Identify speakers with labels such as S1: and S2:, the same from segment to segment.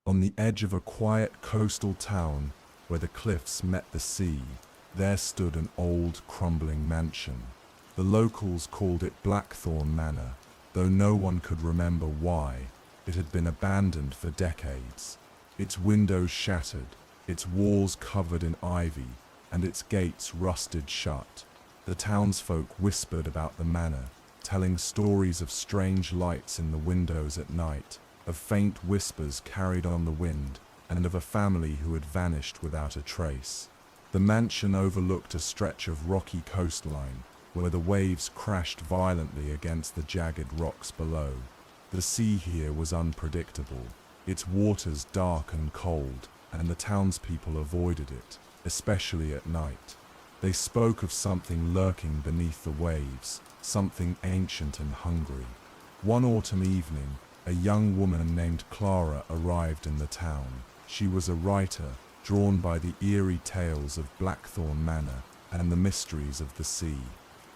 S1: On the edge of a quiet coastal town where the cliffs met the sea, there stood an old, crumbling mansion. The locals called it Blackthorn Manor, though no one could remember why. It had been abandoned for decades. Its windows shattered, its walls covered in ivy, and its gates rusted shut. The townsfolk whispered about the manor, telling stories of strange lights in the windows at night, of faint whispers carried on the wind, and of a family who had vanished without a trace. The mansion overlooked a stretch of rocky coastline, where the waves crashed violently against the jagged rocks below. The sea here was unpredictable, its waters dark and cold, and the townspeople avoided it, especially at night. They spoke of something lurking beneath the waves, something ancient and hungry. One autumn evening, a young woman named Clara arrived in the town. She was a writer, drawn by the eerie tales of Blackthorn Manor and the mysteries of the sea.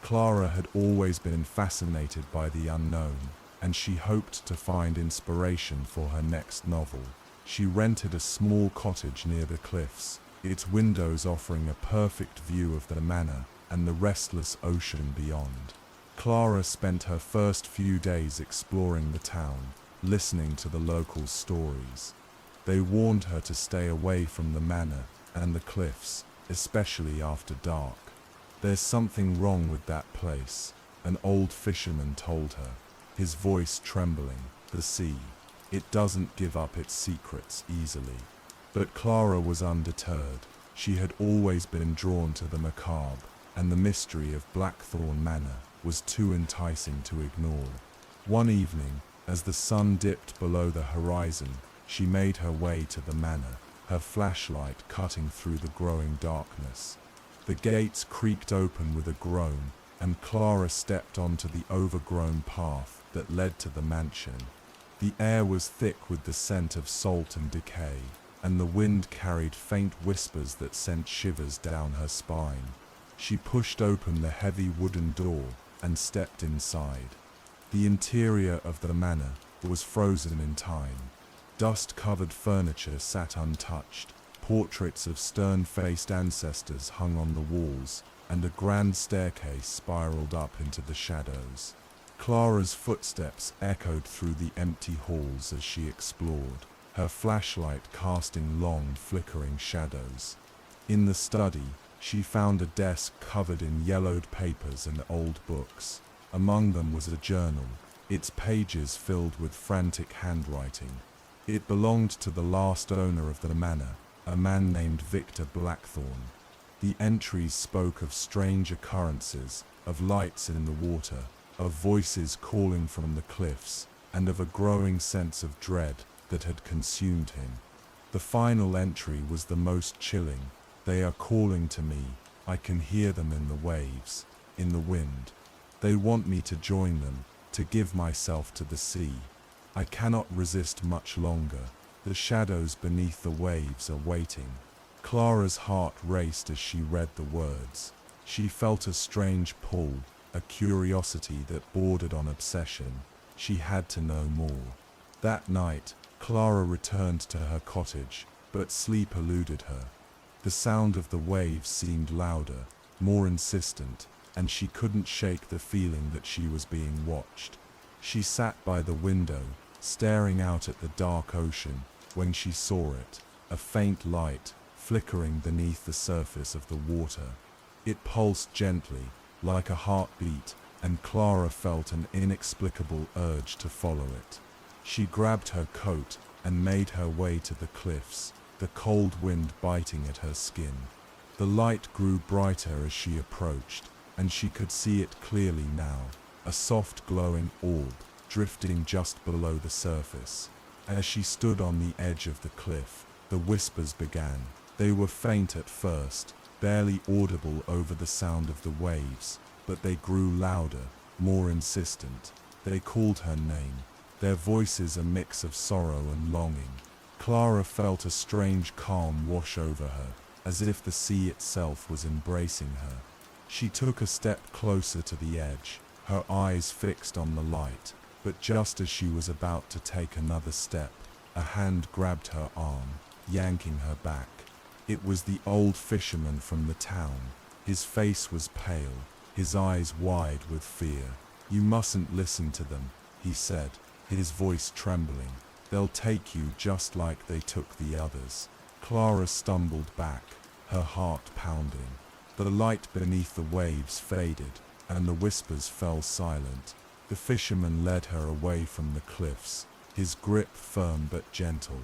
S1: Clara had always been fascinated by the unknown, and she hoped to find inspiration for her next novel. She rented a small cottage near the cliffs, its windows offering a perfect view of the manor and the restless ocean beyond. Clara spent her first few days exploring the town, listening to the locals' stories. They warned her to stay away from the manor and the cliffs, especially after dark. "There's something wrong with that place," an old fisherman told her, his voice trembling. "The sea, it doesn't give up its secrets easily." But Clara was undeterred. She had always been drawn to the macabre, and the mystery of Blackthorn Manor was too enticing to ignore. One evening, as the sun dipped below the horizon, she made her way to the manor, her flashlight cutting through the growing darkness. The gates creaked open with a groan, and Clara stepped onto the overgrown path that led to the mansion. The air was thick with the scent of salt and decay, and the wind carried faint whispers that sent shivers down her spine. She pushed open the heavy wooden door and stepped inside. The interior of the manor was frozen in time. Dust-covered furniture sat untouched, portraits of stern-faced ancestors hung on the walls, and a grand staircase spiraled up into the shadows. Clara's footsteps echoed through the empty halls as she explored, her flashlight casting long, flickering shadows. In the study, she found a desk covered in yellowed papers and old books. Among them was a journal, its pages filled with frantic handwriting. It belonged to the last owner of the manor, a man named Victor Blackthorn. The entries spoke of strange occurrences, of lights in the water, of voices calling from the cliffs, and of a growing sense of dread that had consumed him. The final entry was the most chilling. "They are calling to me. I can hear them in the waves, in the wind. They want me to join them, to give myself to the sea. I cannot resist much longer. The shadows beneath the waves are waiting." Clara's heart raced as she read the words. She felt a strange pull, a curiosity that bordered on obsession. She had to know more. That night, Clara returned to her cottage, but sleep eluded her. The sound of the waves seemed louder, more insistent, and she couldn't shake the feeling that she was being watched. She sat by the window, staring out at the dark ocean, when she saw it, a faint light, flickering beneath the surface of the water. It pulsed gently, like a heartbeat, and Clara felt an inexplicable urge to follow it. She grabbed her coat and made her way to the cliffs, the cold wind biting at her skin. The light grew brighter as she approached, and she could see it clearly now, a soft glowing orb, drifting just below the surface. As she stood on the edge of the cliff, the whispers began. They were faint at first, barely audible over the sound of the waves, but they grew louder, more insistent. They called her name, their voices a mix of sorrow and longing. Clara felt a strange calm wash over her, as if the sea itself was embracing her. She took a step closer to the edge, her eyes fixed on the light, but just as she was about to take another step, A hand grabbed her arm, yanking her back. It was the old fisherman from the town. His face was pale, his eyes wide with fear. "You mustn't listen to them," he said, his voice trembling. "They'll take you just like they took the others." Clara stumbled back, her heart pounding. The light beneath the waves faded, and the whispers fell silent. The fisherman led her away from the cliffs, his grip firm but gentle.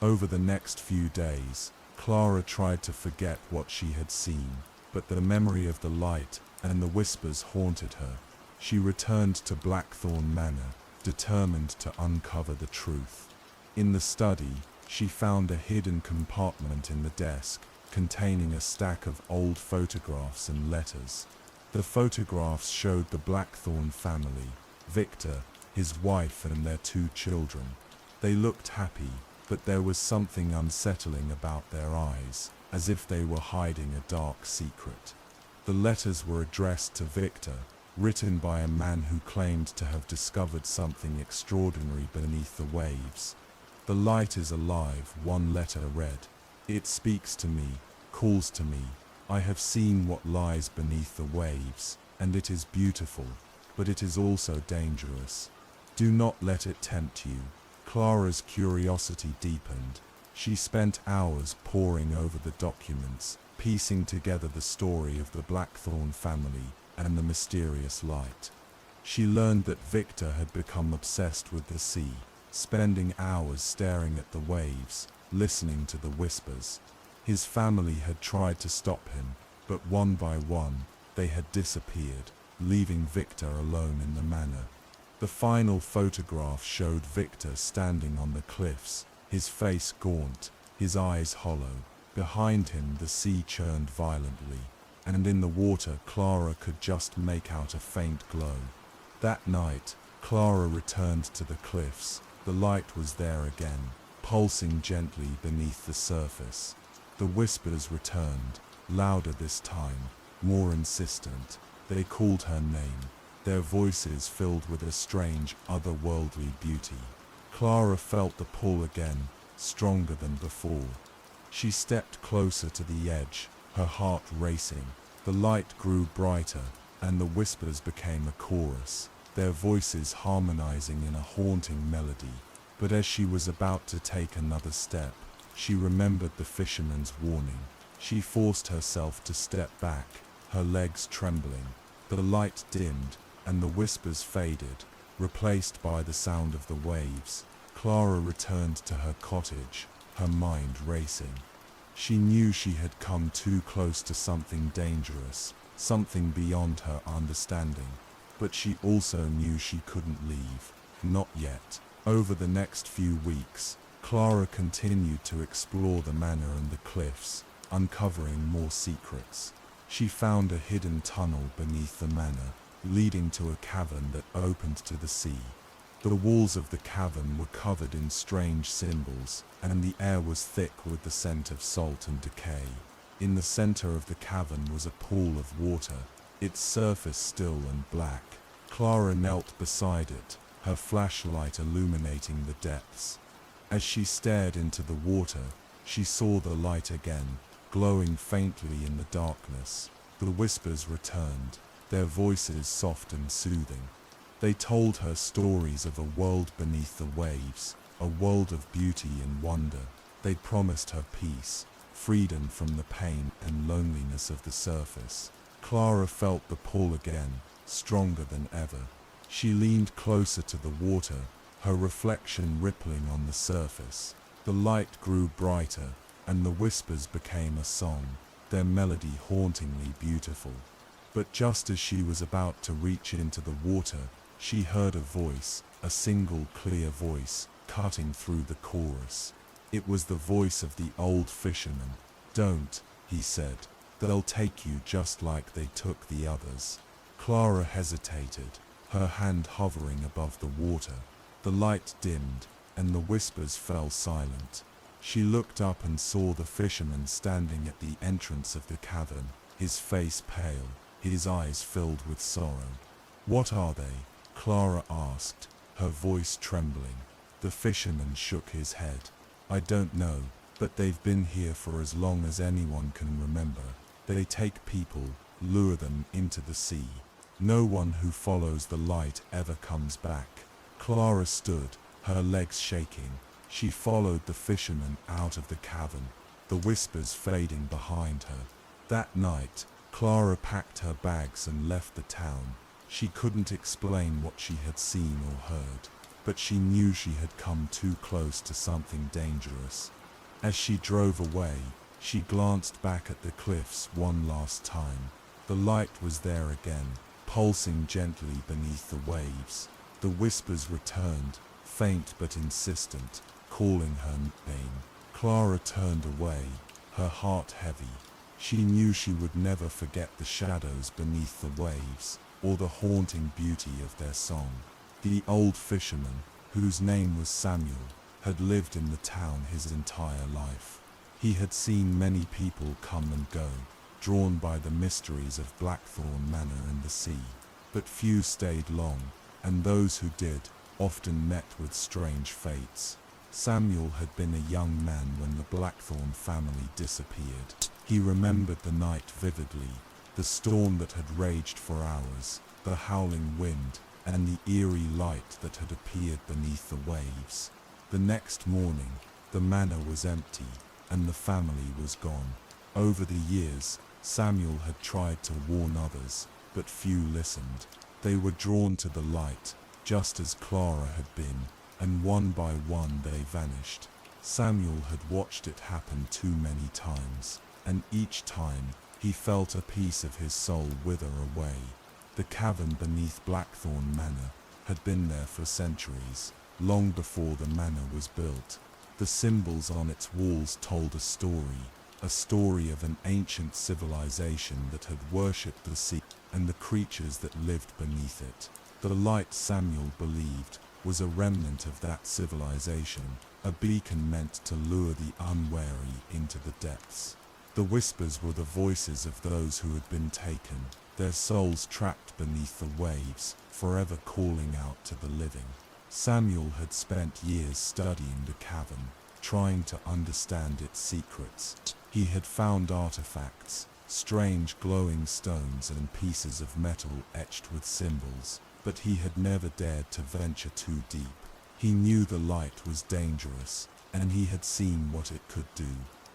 S1: Over the next few days, Clara tried to forget what she had seen, but the memory of the light and the whispers haunted her. She returned to Blackthorn Manor, determined to uncover the truth. In the study, she found a hidden compartment in the desk, containing a stack of old photographs and letters. The photographs showed the Blackthorn family, Victor, his wife and their 2 children. They looked happy, but there was something unsettling about their eyes, as if they were hiding a dark secret. The letters were addressed to Victor, written by a man who claimed to have discovered something extraordinary beneath the waves. "The light is alive," one letter read. "It speaks to me, calls to me. I have seen what lies beneath the waves, and it is beautiful, but it is also dangerous. Do not let it tempt you." Clara's curiosity deepened. She spent hours poring over the documents, piecing together the story of the Blackthorn family and the mysterious light. She learned that Victor had become obsessed with the sea, spending hours staring at the waves, listening to the whispers. His family had tried to stop him, but one by one, they had disappeared, leaving Victor alone in the manor. The final photograph showed Victor standing on the cliffs, his face gaunt, his eyes hollow. Behind him the sea churned violently, and in the water Clara could just make out a faint glow. That night, Clara returned to the cliffs. The light was there again, pulsing gently beneath the surface. The whispers returned, louder this time, more insistent. They called her name, their voices filled with a strange, otherworldly beauty. Clara felt the pull again, stronger than before. She stepped closer to the edge, her heart racing. The light grew brighter, and the whispers became a chorus, their voices harmonizing in a haunting melody. But as she was about to take another step, she remembered the fisherman's warning. She forced herself to step back, her legs trembling. The light dimmed, and the whispers faded, replaced by the sound of the waves. Clara returned to her cottage, her mind racing. She knew she had come too close to something dangerous, something beyond her understanding. But she also knew she couldn't leave, not yet. Over the next few weeks, Clara continued to explore the manor and the cliffs, uncovering more secrets. She found a hidden tunnel beneath the manor, leading to a cavern that opened to the sea. The walls of the cavern were covered in strange symbols, and the air was thick with the scent of salt and decay. In the center of the cavern was a pool of water, its surface still and black. Clara knelt beside it, her flashlight illuminating the depths. As she stared into the water, she saw the light again, glowing faintly in the darkness. The whispers returned, their voices soft and soothing. They told her stories of a world beneath the waves, a world of beauty and wonder. They promised her peace, freedom from the pain and loneliness of the surface. Clara felt the pull again, stronger than ever. She leaned closer to the water, her reflection rippling on the surface. The light grew brighter, and the whispers became a song, their melody hauntingly beautiful. But just as she was about to reach into the water, she heard a voice, a single clear voice, cutting through the chorus. It was the voice of the old fisherman. "Don't," he said. "They'll take you just like they took the others." Clara hesitated, her hand hovering above the water. The light dimmed, and the whispers fell silent. She looked up and saw the fisherman standing at the entrance of the cavern, his face pale, his eyes filled with sorrow. "What are they?" Clara asked, her voice trembling. The fisherman shook his head. I don't know, but they've been here for as long as anyone can remember. They take people, lure them into the sea. No one who follows the light ever comes back. Clara stood, her legs shaking. She followed the fisherman out of the cavern, the whispers fading behind her. That night, Clara packed her bags and left the town. She couldn't explain what she had seen or heard, but she knew she had come too close to something dangerous. As she drove away, she glanced back at the cliffs one last time. The light was there again, pulsing gently beneath the waves. The whispers returned, faint but insistent, calling her name. Clara turned away, her heart heavy. She knew she would never forget the shadows beneath the waves, or the haunting beauty of their song. The old fisherman, whose name was Samuel, had lived in the town his entire life. He had seen many people come and go, drawn by the mysteries of Blackthorn Manor and the sea. But few stayed long, and those who did often met with strange fates. Samuel had been a young man when the Blackthorn family disappeared. He remembered the night vividly, the storm that had raged for hours, the howling wind, and the eerie light that had appeared beneath the waves. The next morning, the manor was empty, and the family was gone. Over the years, Samuel had tried to warn others, but few listened. They were drawn to the light, just as Clara had been, and one by one they vanished. Samuel had watched it happen too many times, and each time, he felt a piece of his soul wither away. The cavern beneath Blackthorn Manor had been there for centuries, long before the manor was built. The symbols on its walls told a story of an ancient civilization that had worshipped the sea and the creatures that lived beneath it. The light, Samuel believed, was a remnant of that civilization, a beacon meant to lure the unwary into the depths. The whispers were the voices of those who had been taken, their souls trapped beneath the waves, forever calling out to the living. Samuel had spent years studying the cavern, trying to understand its secrets. He had found artifacts, strange glowing stones and pieces of metal etched with symbols, but he had never dared to venture too deep. He knew the light was dangerous, and he had seen what it could do.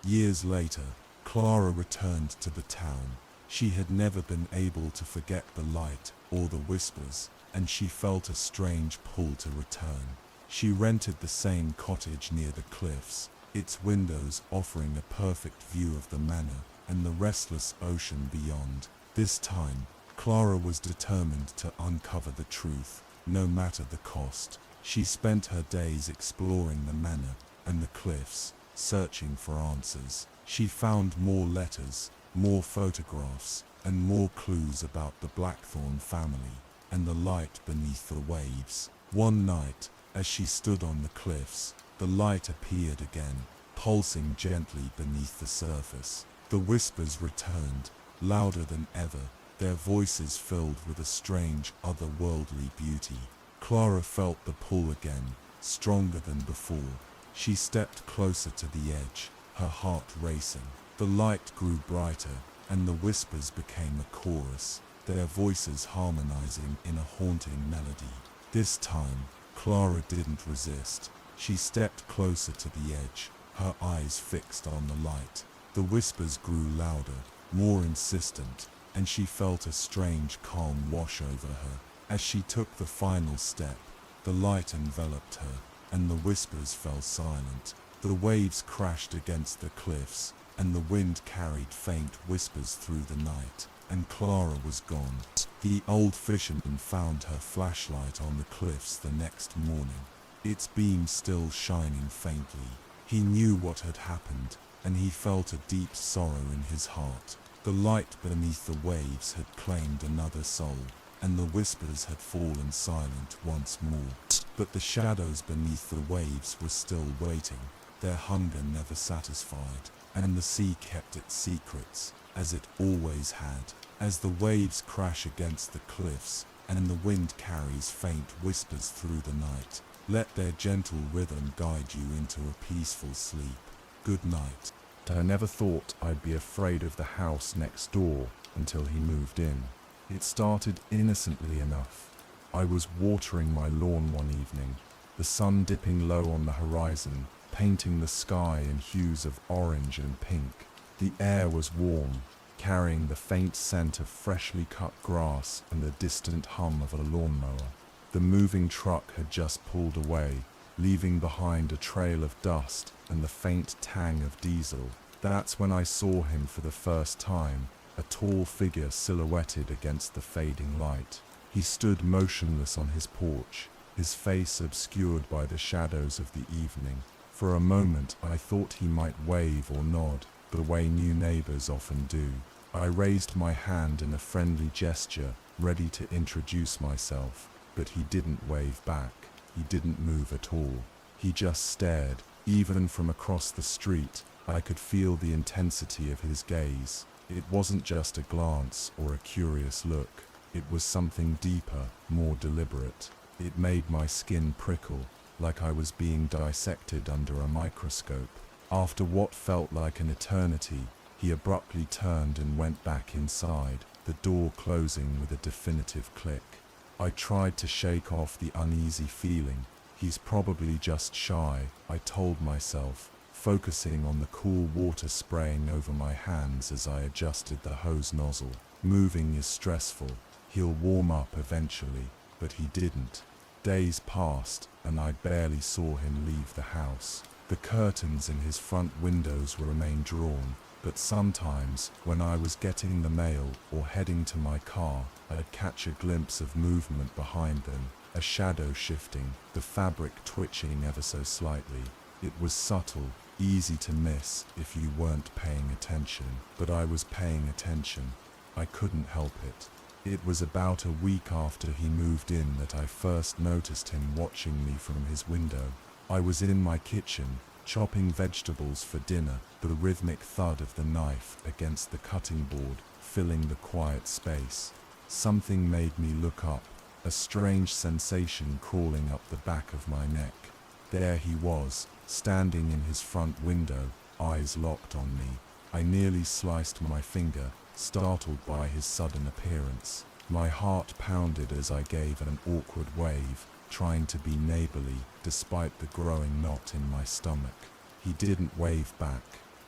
S1: Years later, Clara returned to the town. She had never been able to forget the light or the whispers, and she felt a strange pull to return. She rented the same cottage near the cliffs, its windows offering a perfect view of the manor and the restless ocean beyond. This time, Clara was determined to uncover the truth, no matter the cost. She spent her days exploring the manor and the cliffs, searching for answers. She found more letters, more photographs, and more clues about the Blackthorn family and the light beneath the waves. One night, as she stood on the cliffs, the light appeared again, pulsing gently beneath the surface. The whispers returned, louder than ever, their voices filled with a strange, otherworldly beauty. Clara felt the pull again, stronger than before. She stepped closer to the edge, her heart racing. The light grew brighter, and the whispers became a chorus, their voices harmonizing in a haunting melody. This time, Clara didn't resist. She stepped closer to the edge, her eyes fixed on the light. The whispers grew louder, more insistent, and she felt a strange calm wash over her. As she took the final step, the light enveloped her, and the whispers fell silent. The waves crashed against the cliffs, and the wind carried faint whispers through the night, and Clara was gone. The old fisherman found her flashlight on the cliffs the next morning, its beam still shining faintly. He knew what had happened, and he felt a deep sorrow in his heart. The light beneath the waves had claimed another soul, and the whispers had fallen silent once more. But the shadows beneath the waves were still waiting, their hunger never satisfied, and the sea kept its secrets, as it always had. As the waves crash against the cliffs, and the wind carries faint whispers through the night, Let their gentle rhythm guide you into a peaceful sleep. Good night. I never thought I'd be afraid of the house next door until he moved in. It started innocently enough. I was watering my lawn one evening, the sun dipping low on the horizon, painting the sky in hues of orange and pink. The air was warm, carrying the faint scent of freshly cut grass and the distant hum of a lawnmower. The moving truck had just pulled away, leaving behind a trail of dust and the faint tang of diesel. That's when I saw him for the first time, a tall figure silhouetted against the fading light. He stood motionless on his porch, his face obscured by the shadows of the evening. For a moment I thought he might wave or nod, the way new neighbors often do. I raised my hand in a friendly gesture, ready to introduce myself, but he didn't wave back. He didn't move at all. He just stared. Even from across the street, I could feel the intensity of his gaze. It wasn't just a glance or a curious look. It was something deeper, more deliberate. It made my skin prickle, like I was being dissected under a microscope. After what felt like an eternity, he abruptly turned and went back inside, the door closing with a definitive click. I tried to shake off the uneasy feeling. He's probably just shy, I told myself, focusing on the cool water spraying over my hands as I adjusted the hose nozzle. Moving is stressful. He'll warm up eventually, but he didn't. Days passed, and I barely saw him leave the house. The curtains in his front windows remained drawn, but sometimes, when I was getting the mail or heading to my car, I'd catch a glimpse of movement behind them, a shadow shifting, the fabric twitching ever so slightly. It was subtle, easy to miss if you weren't paying attention, but I was paying attention. I couldn't help it. It was about a week after he moved in that I first noticed him watching me from his window. I was in my kitchen, chopping vegetables for dinner, the rhythmic thud of the knife against the cutting board filling the quiet space. Something made me look up, a strange sensation crawling up the back of my neck. There he was, standing in his front window, eyes locked on me. I nearly sliced my finger, startled by his sudden appearance. My heart pounded as I gave an awkward wave, trying to be neighborly despite the growing knot in my stomach. He didn't wave back.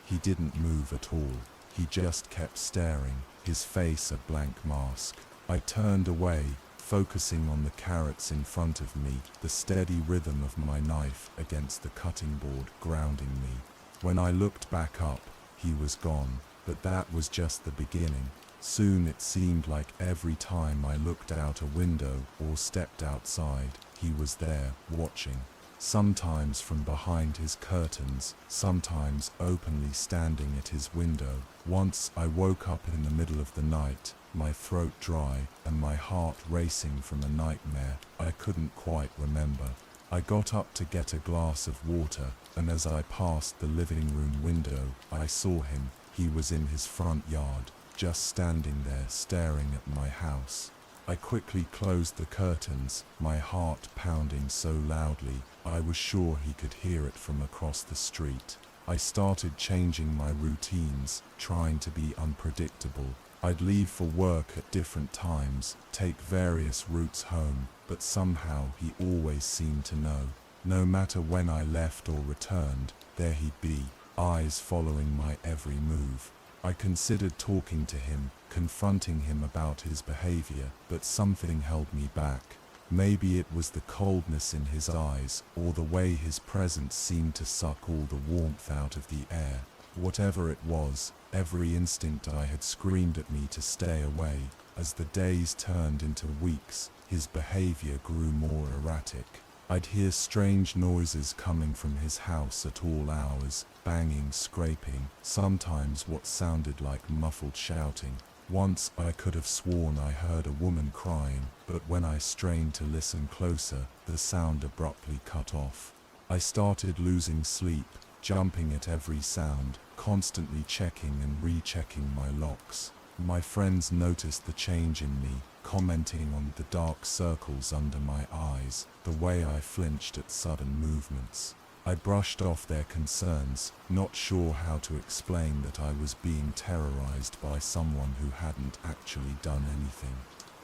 S1: He didn't move at all. He just kept staring, his face a blank mask. I turned away, focusing on the carrots in front of me, the steady rhythm of my knife against the cutting board grounding me. When I looked back up, he was gone, but that was just the beginning. Soon it seemed like every time I looked out a window or stepped outside, he was there, watching. Sometimes from behind his curtains, sometimes openly standing at his window. Once I woke up in the middle of the night, my throat dry and my heart racing from a nightmare I couldn't quite remember. I got up to get a glass of water, and as I passed the living room window, I saw him. He was in his front yard, just standing there staring at my house. I quickly closed the curtains, my heart pounding so loudly I was sure he could hear it from across the street. I started changing my routines, trying to be unpredictable. I'd leave for work at different times, take various routes home, but somehow he always seemed to know. No matter when I left or returned, there he'd be, eyes following my every move. I considered talking to him, confronting him about his behavior, but something held me back. Maybe it was the coldness in his eyes, or the way his presence seemed to suck all the warmth out of the air. Whatever it was, every instinct I had screamed at me to stay away. As the days turned into weeks, his behavior grew more erratic. I'd hear strange noises coming from his house at all hours, banging, scraping, sometimes what sounded like muffled shouting. Once I could have sworn I heard a woman crying, but when I strained to listen closer, the sound abruptly cut off. I started losing sleep, jumping at every sound, constantly checking and rechecking my locks. My friends noticed the change in me, commenting on the dark circles under my eyes, the way I flinched at sudden movements. I brushed off their concerns, not sure how to explain that I was being terrorized by someone who hadn't actually done anything.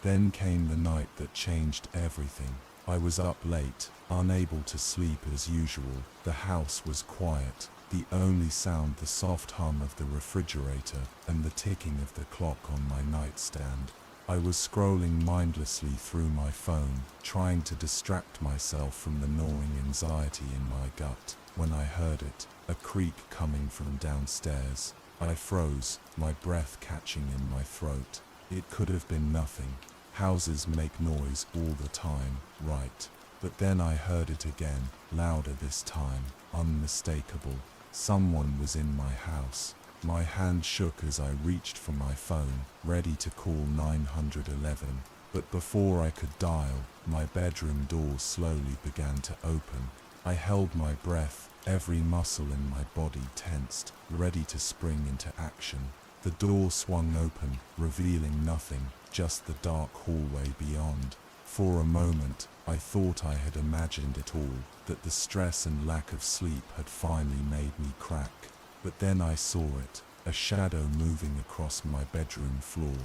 S1: Then came the night that changed everything. I was up late, unable to sleep as usual. The house was quiet, the only sound the soft hum of the refrigerator and the ticking of the clock on my nightstand. I was scrolling mindlessly through my phone, trying to distract myself from the gnawing anxiety in my gut, when I heard it, a creak coming from downstairs. I froze, my breath catching in my throat. It could have been nothing. Houses make noise all the time, right? But then I heard it again, louder this time, unmistakable. Someone was in my house. My hand shook as I reached for my phone, ready to call 911. But before I could dial, my bedroom door slowly began to open. I held my breath, every muscle in my body tensed, ready to spring into action. The door swung open, revealing nothing, just the dark hallway beyond. For a moment, I thought I had imagined it all, that the stress and lack of sleep had finally made me crack. But then I saw it, a shadow moving across my bedroom floor.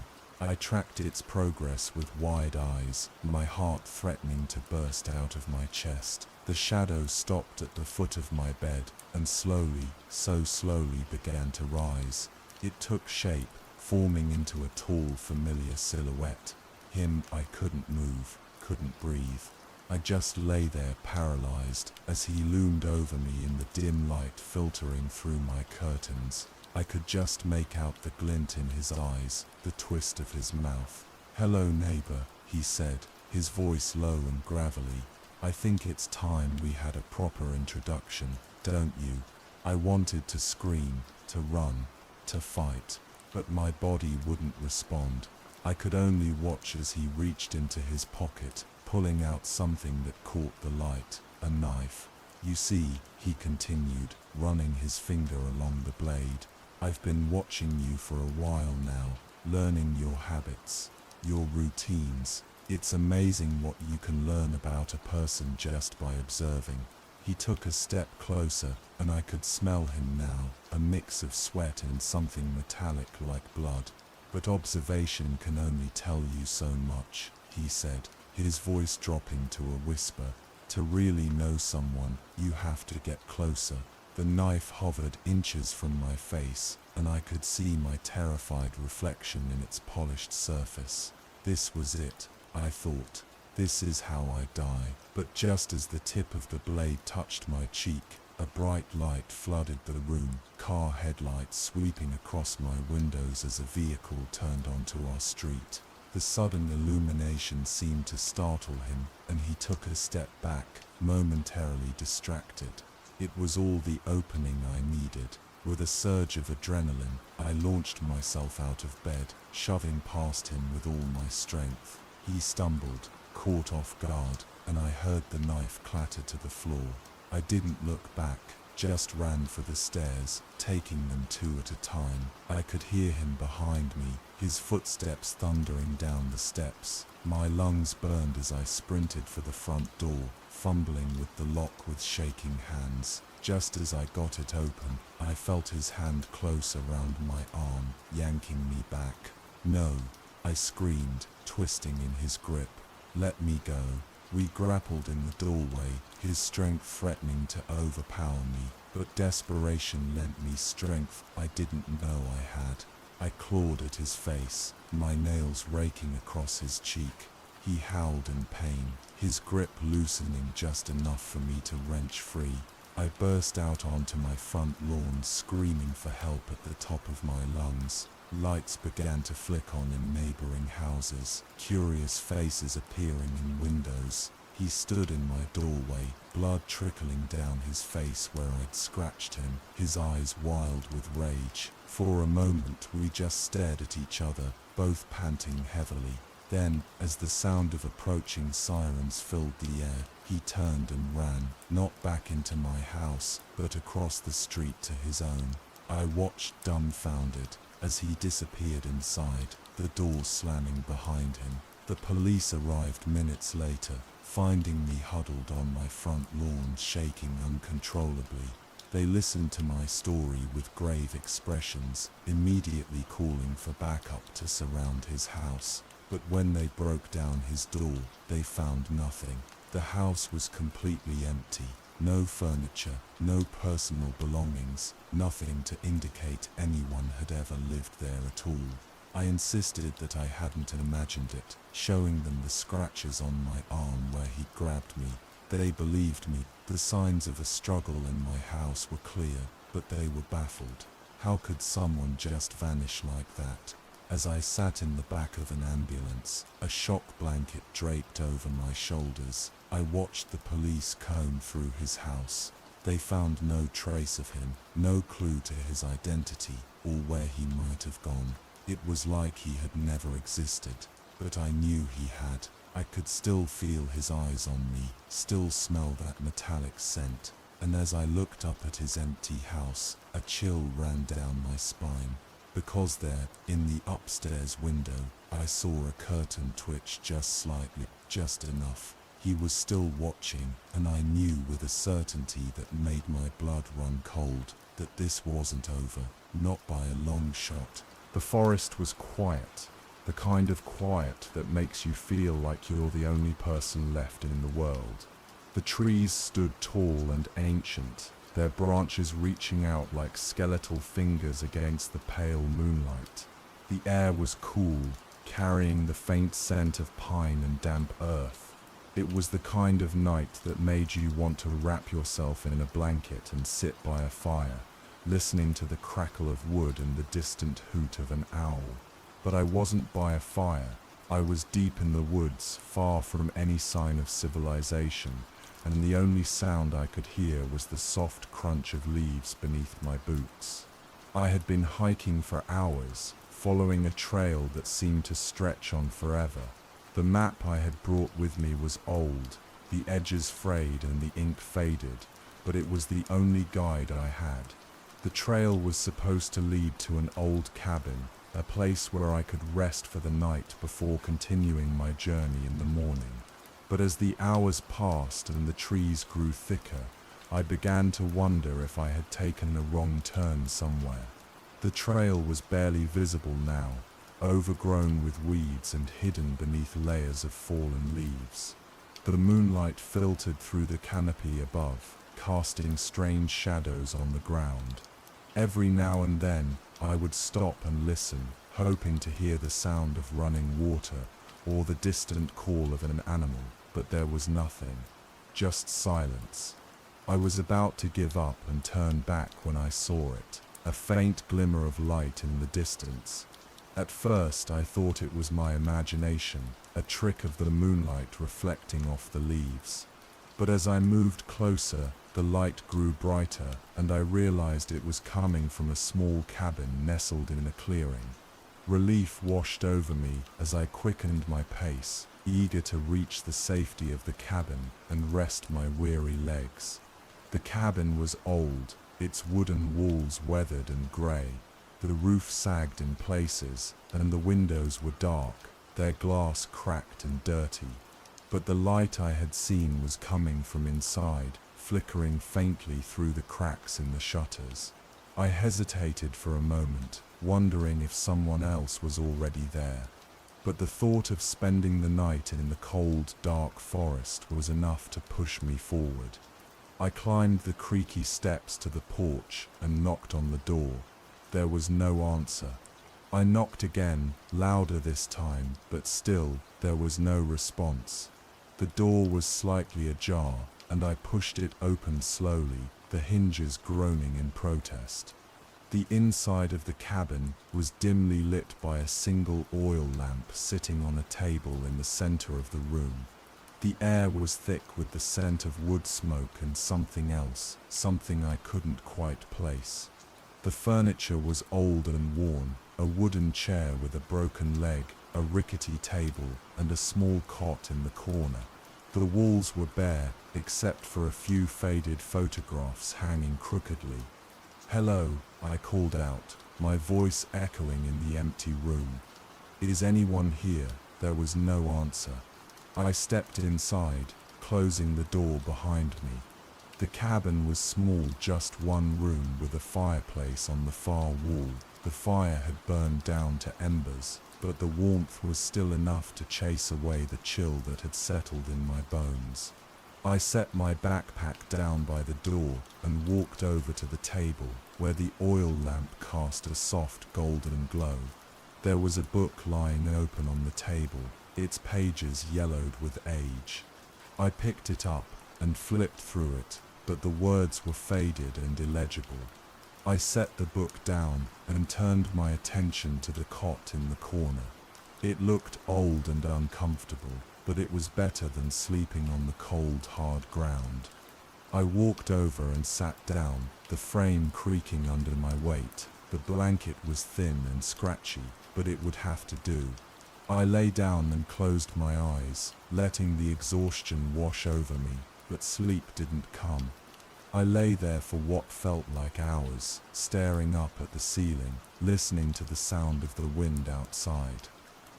S1: I tracked its progress with wide eyes, my heart threatening to burst out of my chest. The shadow stopped at the foot of my bed, and slowly, so slowly began to rise. It took shape, forming into a tall, familiar silhouette. Him. I couldn't move, couldn't breathe. I just lay there paralyzed as he loomed over me in the dim light filtering through my curtains. I could just make out the glint in his eyes, the twist of his mouth. "Hello, neighbor," he said, his voice low and gravelly. "I think it's time we had a proper introduction, don't you?" I wanted to scream, to run, to fight, but my body wouldn't respond. I could only watch as he reached into his pocket, pulling out something that caught the light, a knife. "You see," he continued, running his finger along the blade, "I've been watching you for a while now, learning your habits, your routines. It's amazing what you can learn about a person just by observing." He took a step closer, and I could smell him now, a mix of sweat and something metallic like blood. "But observation can only tell you so much," he said, his voice dropping to a whisper. "To really know someone, you have to get closer." The knife hovered inches from my face, and I could see my terrified reflection in its polished surface. This was it, I thought. This is how I die. But just as the tip of the blade touched my cheek, a bright light flooded the room, car headlights sweeping across my windows as a vehicle turned onto our street. The sudden illumination seemed to startle him, and he took a step back, momentarily distracted. It was all the opening I needed. With a surge of adrenaline, I launched myself out of bed, shoving past him with all my strength. He stumbled, caught off guard, and I heard the knife clatter to the floor. I didn't look back, just ran for the stairs, taking them two at a time. I could hear him behind me, his footsteps thundering down the steps. My lungs burned as I sprinted for the front door, fumbling with the lock with shaking hands. Just as I got it open, I felt his hand close around my arm, yanking me back. "No," I screamed, twisting in his grip. "Let me go." We grappled in the doorway, his strength threatening to overpower me, but desperation lent me strength I didn't know I had. I clawed at his face, my nails raking across his cheek. He howled in pain, his grip loosening just enough for me to wrench free. I burst out onto my front lawn, screaming for help at the top of my lungs. Lights began to flick on in neighboring houses, curious faces appearing in windows. He stood in my doorway, blood trickling down his face where I'd scratched him, his eyes wild with rage. For a moment we just stared at each other, both panting heavily. Then, as the sound of approaching sirens filled the air, he turned and ran, not back into my house, but across the street to his own. I watched dumbfounded. as he disappeared inside, the door slamming behind him. The police arrived minutes later, finding me huddled on my front lawn, shaking uncontrollably. They listened to my story with grave expressions, immediately calling for backup to surround his house. But when they broke down his door, they found nothing. The house was completely empty. No furniture, no personal belongings, nothing to indicate anyone had ever lived there at all. I insisted that I hadn't imagined it, showing them the scratches on my arm where he grabbed me. They believed me. The signs of a struggle in my house were clear, but they were baffled. How could someone just vanish like that? As I sat in the back of an ambulance, a shock blanket draped over my shoulders, I watched the police comb through his house. They found no trace of him, no clue to his identity, or where he might have gone. It was like he had never existed, but I knew he had. I could still feel his eyes on me, still smell that metallic scent, and as I looked up at his empty house, a chill ran down my spine. Because there, in the upstairs window, I saw a curtain twitch just slightly, just enough. He was still watching, and I knew with a certainty that made my blood run cold that this wasn't over, not by a long shot. The forest was quiet, the kind of quiet that makes you feel like you're the only person left in the world. The trees stood tall and ancient, their branches reaching out like skeletal fingers against the pale moonlight. The air was cool, carrying the faint scent of pine and damp earth. It was the kind of night that made you want to wrap yourself in a blanket and sit by a fire, listening to the crackle of wood and the distant hoot of an owl. But I wasn't by a fire. I was deep in the woods, far from any sign of civilization, and the only sound I could hear was the soft crunch of leaves beneath my boots. I had been hiking for hours, following a trail that seemed to stretch on forever. The map I had brought with me was old, the edges frayed and the ink faded, but it was the only guide I had. The trail was supposed to lead to an old cabin, a place where I could rest for the night before continuing my journey in the morning. But as the hours passed and the trees grew thicker, I began to wonder if I had taken a wrong turn somewhere. The trail was barely visible now, overgrown with weeds and hidden beneath layers of fallen leaves. The moonlight filtered through the canopy above, casting strange shadows on the ground. Every now and then, I would stop and listen, hoping to hear the sound of running water or the distant call of an animal, but there was nothing, just silence. I was about to give up and turn back when I saw it, a faint glimmer of light in the distance. At first I thought it was my imagination, a trick of the moonlight reflecting off the leaves. But as I moved closer, the light grew brighter, and I realized it was coming from a small cabin nestled in a clearing. Relief washed over me as I quickened my pace, eager to reach the safety of the cabin and rest my weary legs. The cabin was old, its wooden walls weathered and grey. The roof sagged in places, and the windows were dark, their glass cracked and dirty. But the light I had seen was coming from inside, flickering faintly through the cracks in the shutters. I hesitated for a moment, wondering if someone else was already there. But the thought of spending the night in the cold, dark forest was enough to push me forward. I climbed the creaky steps to the porch and knocked on the door. There was no answer. I knocked again, louder this time, but still, there was no response. The door was slightly ajar, and I pushed it open slowly, the hinges groaning in protest. The inside of the cabin was dimly lit by a single oil lamp sitting on a table in the center of the room. The air was thick with the scent of wood smoke and something else, something I couldn't quite place. The furniture was old and worn, a wooden chair with a broken leg, a rickety table, and a small cot in the corner. The walls were bare, except for a few faded photographs hanging crookedly. "Hello," I called out, my voice echoing in the empty room. Is anyone here? There was no answer. I stepped inside, closing the door behind me. The cabin was small, just one room with a fireplace on the far wall. The fire had burned down to embers, but the warmth was still enough to chase away the chill that had settled in my bones. I set my backpack down by the door and walked over to the table, where the oil lamp cast a soft golden glow. There was a book lying open on the table, its pages yellowed with age. I picked it up and flipped through it, but the words were faded and illegible. I set the book down and turned my attention to the cot in the corner. It looked old and uncomfortable, but it was better than sleeping on the cold, hard ground. I walked over and sat down, the frame creaking under my weight. The blanket was thin and scratchy, but it would have to do. I lay down and closed my eyes, letting the exhaustion wash over me, but sleep didn't come. I lay there for what felt like hours, staring up at the ceiling, listening to the sound of the wind outside.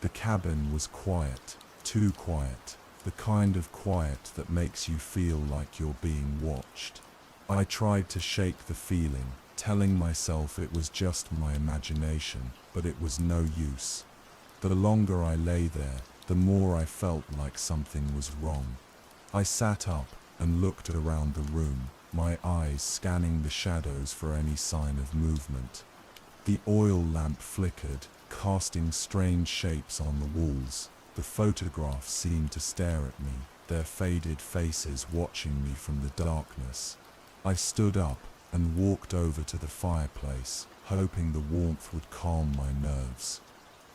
S1: The cabin was quiet, too quiet, the kind of quiet that makes you feel like you're being watched. I tried to shake the feeling, telling myself it was just my imagination, but it was no use. The longer I lay there, the more I felt like something was wrong. I sat up and looked around the room, my eyes scanning the shadows for any sign of movement. The oil lamp flickered, casting strange shapes on the walls. The photographs seemed to stare at me, their faded faces watching me from the darkness. I stood up and walked over to the fireplace, hoping the warmth would calm my nerves.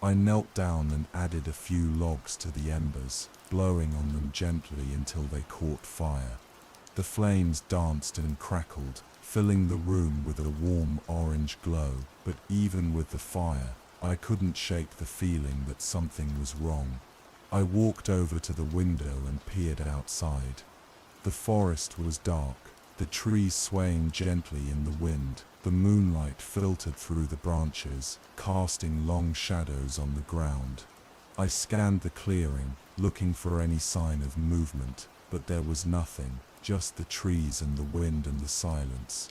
S1: I knelt down and added a few logs to the embers, blowing on them gently until they caught fire. The flames danced and crackled, filling the room with a warm orange glow, but even with the fire, I couldn't shake the feeling that something was wrong. I walked over to the window and peered outside. The forest was dark, the trees swaying gently in the wind. The moonlight filtered through the branches, casting long shadows on the ground. I scanned the clearing, looking for any sign of movement, but there was nothing, just the trees and the wind and the silence.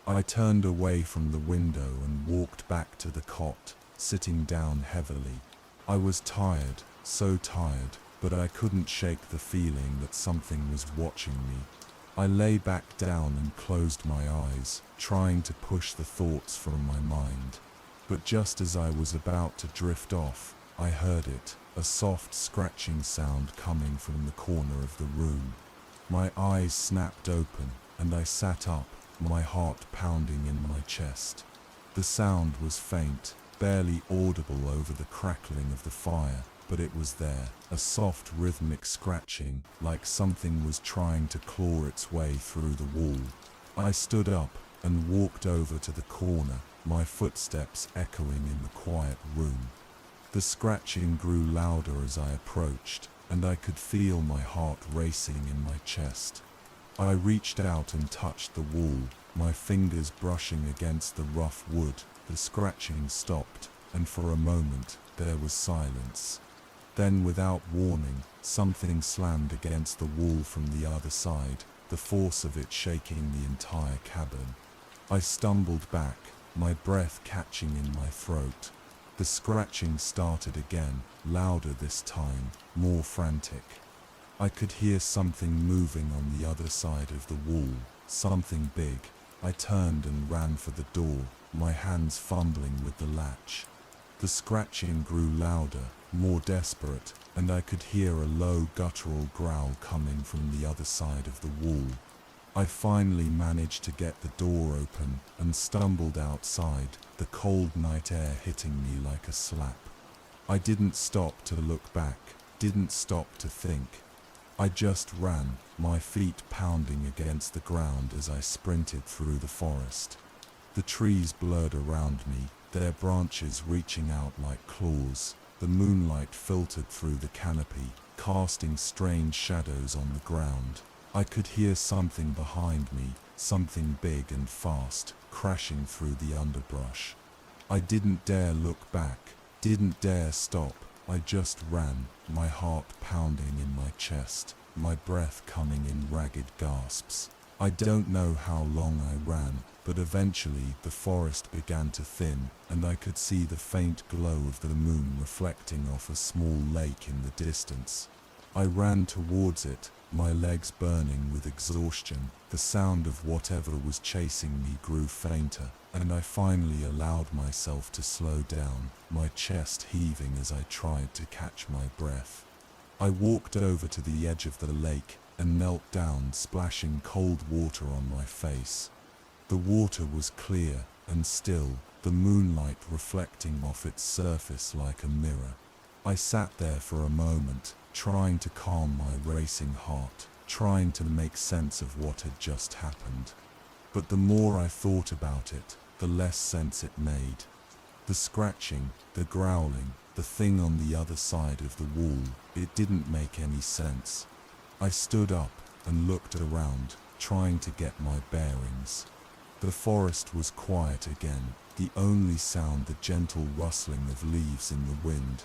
S1: I turned away from the window and walked back to the cot, sitting down heavily. I was tired, so tired, but I couldn't shake the feeling that something was watching me. I lay back down and closed my eyes, trying to push the thoughts from my mind. But just as I was about to drift off, I heard it, a soft scratching sound coming from the corner of the room. My eyes snapped open, and I sat up, my heart pounding in my chest. The sound was faint, barely audible over the crackling of the fire, but it was there, a soft rhythmic scratching, like something was trying to claw its way through the wall. I stood up and walked over to the corner, my footsteps echoing in the quiet room. The scratching grew louder as I approached, and I could feel my heart racing in my chest. I reached out and touched the wall, my fingers brushing against the rough wood. The scratching stopped, and for a moment there was silence. Then, without warning, something slammed against the wall from the other side, the force of it shaking the entire cabin. I stumbled back, my breath catching in my throat. The scratching started again, louder this time, more frantic. I could hear something moving on the other side of the wall, something big. I turned and ran for the door, my hands fumbling with the latch. The scratching grew louder, more desperate, and I could hear a low guttural growl coming from the other side of the wall. I finally managed to get the door open and stumbled outside, the cold night air hitting me like a slap. I didn't stop to look back, didn't stop to think. I just ran, my feet pounding against the ground as I sprinted through the forest. The trees blurred around me, their branches reaching out like claws. The moonlight filtered through the canopy, casting strange shadows on the ground. I could hear something behind me, something big and fast, crashing through the underbrush. I didn't dare look back, didn't dare stop. I just ran, my heart pounding in my chest, my breath coming in ragged gasps. I don't know how long I ran, but eventually the forest began to thin, and I could see the faint glow of the moon reflecting off a small lake in the distance. I ran towards it, my legs burning with exhaustion. The sound of whatever was chasing me grew fainter, and I finally allowed myself to slow down, my chest heaving as I tried to catch my breath. I walked over to the edge of the lake and knelt down, splashing cold water on my face. The water was clear and still, the moonlight reflecting off its surface like a mirror. I sat there for a moment, trying to calm my racing heart, trying to make sense of what had just happened. But the more I thought about it, the less sense it made. The scratching, the growling, the thing on the other side of the wall, it didn't make any sense. I stood up and looked around, trying to get my bearings. The forest was quiet again, the only sound the gentle rustling of leaves in the wind.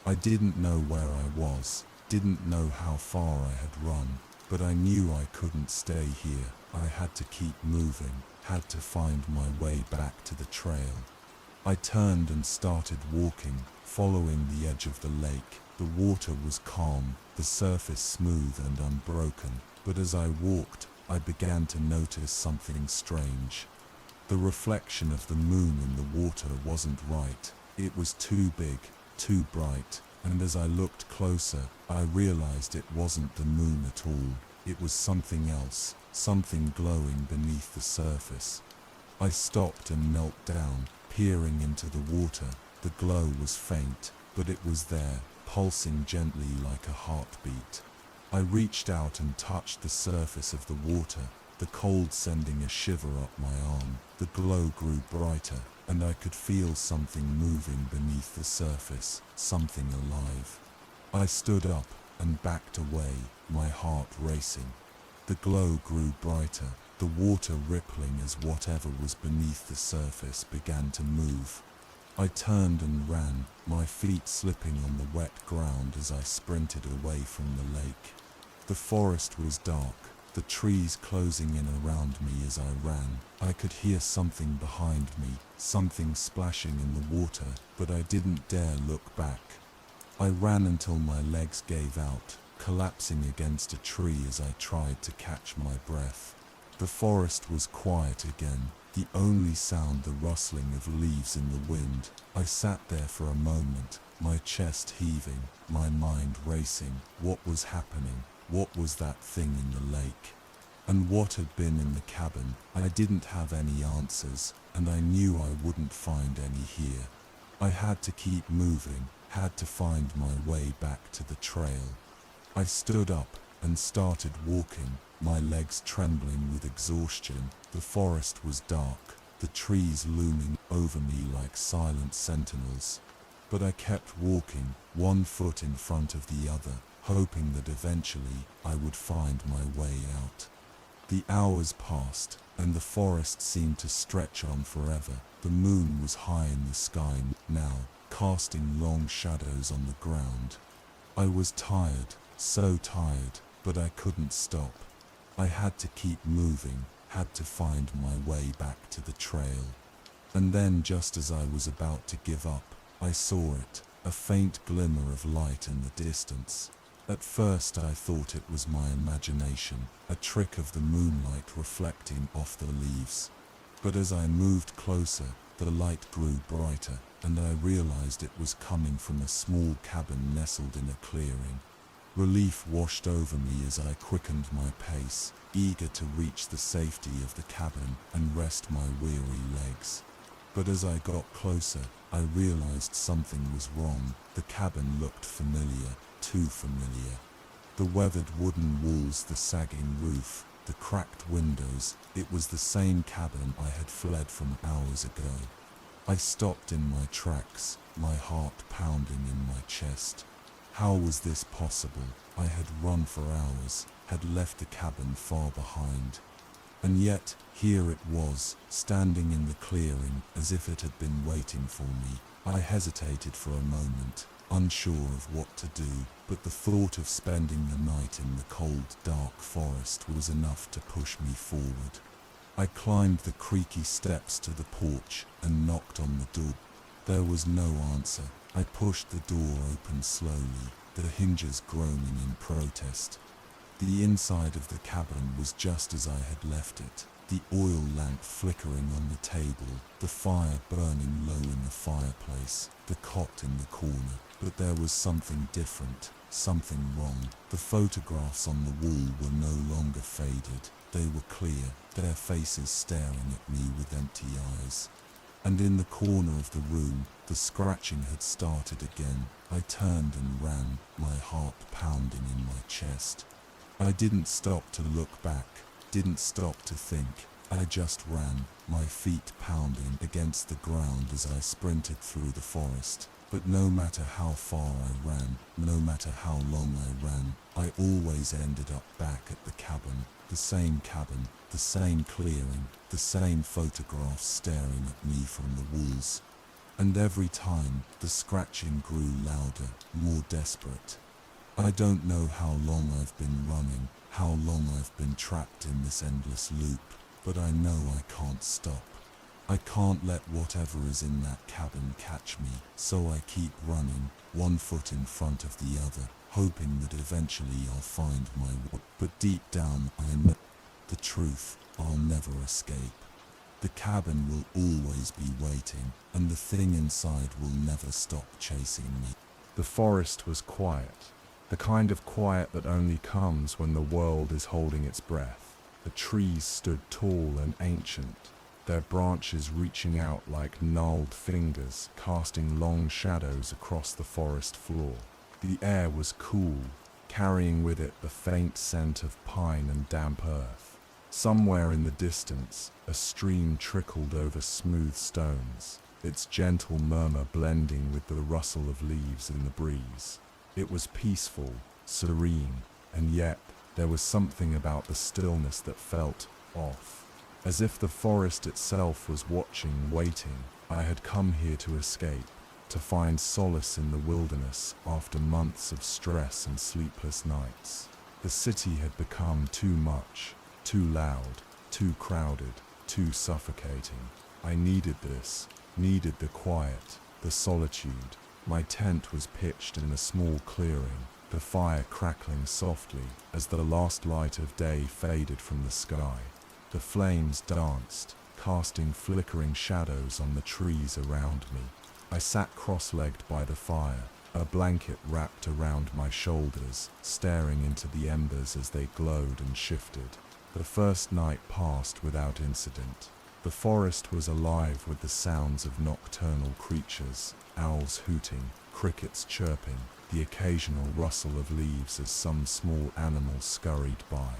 S1: I didn't know where I was, didn't know how far I had run, but I knew I couldn't stay here. I had to keep moving, had to find my way back to the trail. I turned and started walking, following the edge of the lake. The water was calm, the surface smooth and unbroken, but as I walked, I began to notice something strange. The reflection of the moon in the water wasn't right. It was too big, too bright, and as I looked closer, I realized it wasn't the moon at all. It was something else, something glowing beneath the surface. I stopped and knelt down, peering into the water. The glow was faint, but it was there, pulsing gently like a heartbeat. I reached out and touched the surface of the water, the cold sending a shiver up my arm. The glow grew brighter, and I could feel something moving beneath the surface, something alive. I stood up and backed away, my heart racing. The glow grew brighter, the water rippling as whatever was beneath the surface began to move. I turned and ran, my feet slipping on the wet ground as I sprinted away from the lake. The forest was dark, the trees closing in around me as I ran. I could hear something behind me, something splashing in the water, but I didn't dare look back. I ran until my legs gave out, collapsing against a tree as I tried to catch my breath. The forest was quiet again, the only sound the rustling of leaves in the wind. I sat there for a moment, my chest heaving, my mind racing. What was happening? What was that thing in the lake? And what had been in the cabin? I didn't have any answers, and I knew I wouldn't find any here. I had to keep moving, had to find my way back to the trail. I stood up and started walking, my legs trembling with exhaustion. The forest was dark, the trees looming over me like silent sentinels. But I kept walking, one foot in front of the other, hoping that eventually I would find my way out. The hours passed, and the forest seemed to stretch on forever. The moon was high in the sky now, casting long shadows on the ground. I was tired, so tired, but I couldn't stop. I had to keep moving, had to find my way back to the trail. And then, just as I was about to give up, I saw it, a faint glimmer of light in the distance. At first I thought it was my imagination, a trick of the moonlight reflecting off the leaves. But as I moved closer, the light grew brighter, and I realized it was coming from a small cabin nestled in a clearing. Relief washed over me as I quickened my pace, eager to reach the safety of the cabin and rest my weary legs. But as I got closer, I realized something was wrong. The cabin looked familiar, too familiar. The weathered wooden walls, the sagging roof, the cracked windows. It was the same cabin I had fled from hours ago. I stopped in my tracks, my heart pounding in my chest. How was this possible? I had run for hours, had left the cabin far behind. And yet, here it was, standing in the clearing as if it had been waiting for me. I hesitated for a moment, unsure of what to do, but the thought of spending the night in the cold, dark forest was enough to push me forward. I climbed the creaky steps to the porch and knocked on the door. There was no answer. I pushed the door open slowly, the hinges groaning in protest. The inside of the cabin was just as I had left it, the oil lamp flickering on the table, the fire burning low in the fireplace, the cot in the corner. But there was something different, something wrong. The photographs on the wall were no longer faded. They were clear, their faces staring at me with empty eyes. And in the corner of the room, the scratching had started again. I turned and ran, my heart pounding in my chest. I didn't stop to look back, didn't stop to think. I just ran, my feet pounding against the ground as I sprinted through the forest. But no matter how far I ran, no matter how long I ran, I always ended up back at the cabin, the same clearing, the same photographs staring at me from the walls. And every time, the scratching grew louder, more desperate. I don't know how long I've been running, how long I've been trapped in this endless loop, but I know I can't stop. I can't let whatever is in that cabin catch me, so I keep running, one foot in front of the other, hoping that eventually I'll find my way. But deep down I know the truth, I'll never escape. The cabin will always be waiting, and the thing inside will never stop chasing me. The forest was quiet, the kind of quiet that only comes when the world is holding its breath. The trees stood tall and ancient, their branches reaching out like gnarled fingers, casting long shadows across the forest floor. The air was cool, carrying with it the faint scent of pine and damp earth. Somewhere in the distance, a stream trickled over smooth stones, its gentle murmur blending with the rustle of leaves in the breeze. It was peaceful, serene, and yet there was something about the stillness that felt off. As if the forest itself was watching, waiting. I had come here to escape, to find solace in the wilderness after months of stress and sleepless nights. The city had become too much, too loud, too crowded, too suffocating. I needed this, needed the quiet, the solitude. My tent was pitched in a small clearing, the fire crackling softly as the last light of day faded from the sky. The flames danced, casting flickering shadows on the trees around me. I sat cross-legged by the fire, a blanket wrapped around my shoulders, staring into the embers as they glowed and shifted. The first night passed without incident. The forest was alive with the sounds of nocturnal creatures, owls hooting, crickets chirping, the occasional rustle of leaves as some small animal scurried by.